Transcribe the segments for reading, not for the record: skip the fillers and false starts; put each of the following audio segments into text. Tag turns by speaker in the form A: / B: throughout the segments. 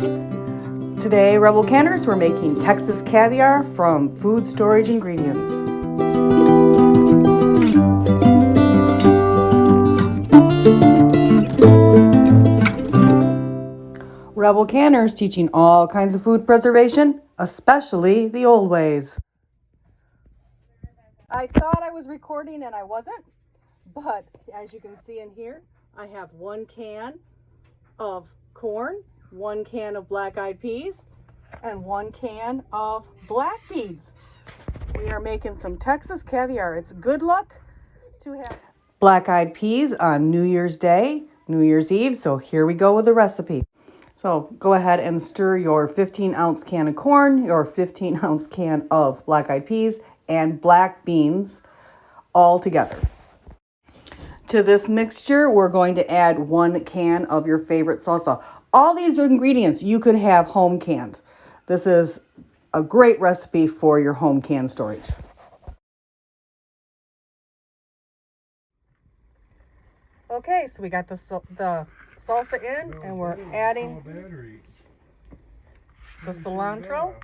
A: Today, Rebel Canners, we're making Texas caviar from food storage ingredients. Rebel Canners teaching all kinds of food preservation, especially the old ways. I thought I was recording and I wasn't, but as you can see in here, I have 1 can of corn, 1 can of black-eyed peas, and 1 can of black beans. We are making some Texas caviar. It's good luck to have black-eyed peas on New Year's Day, New Year's Eve. So here we go with the recipe. So go ahead and stir your 15-ounce can of corn, your 15-ounce can of black-eyed peas, and black beans all together. To this mixture, we're going to add 1 can of your favorite salsa. All these ingredients you could have home canned. This is a great recipe for your home can storage. Okay, so we got the salsa in, and we're adding the cilantro.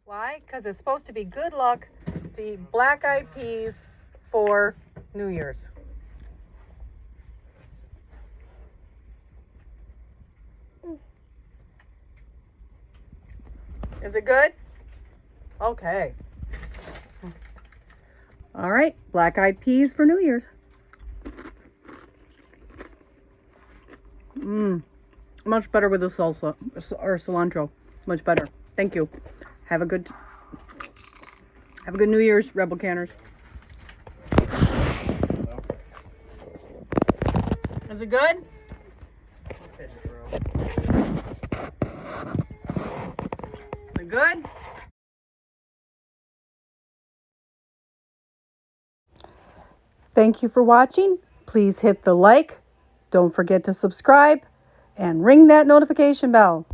A: Why? Because it's supposed to be good luck to eat black-eyed peas for New Year's. Is it good? Okay. All right, black-eyed peas for New Year's. Much better with the salsa or cilantro. Much better. Thank you. Have a good New Year's, Rebel Canners. Is it good? Is it good? Thank you for watching. Please hit the like. Don't forget to subscribe and ring that notification bell.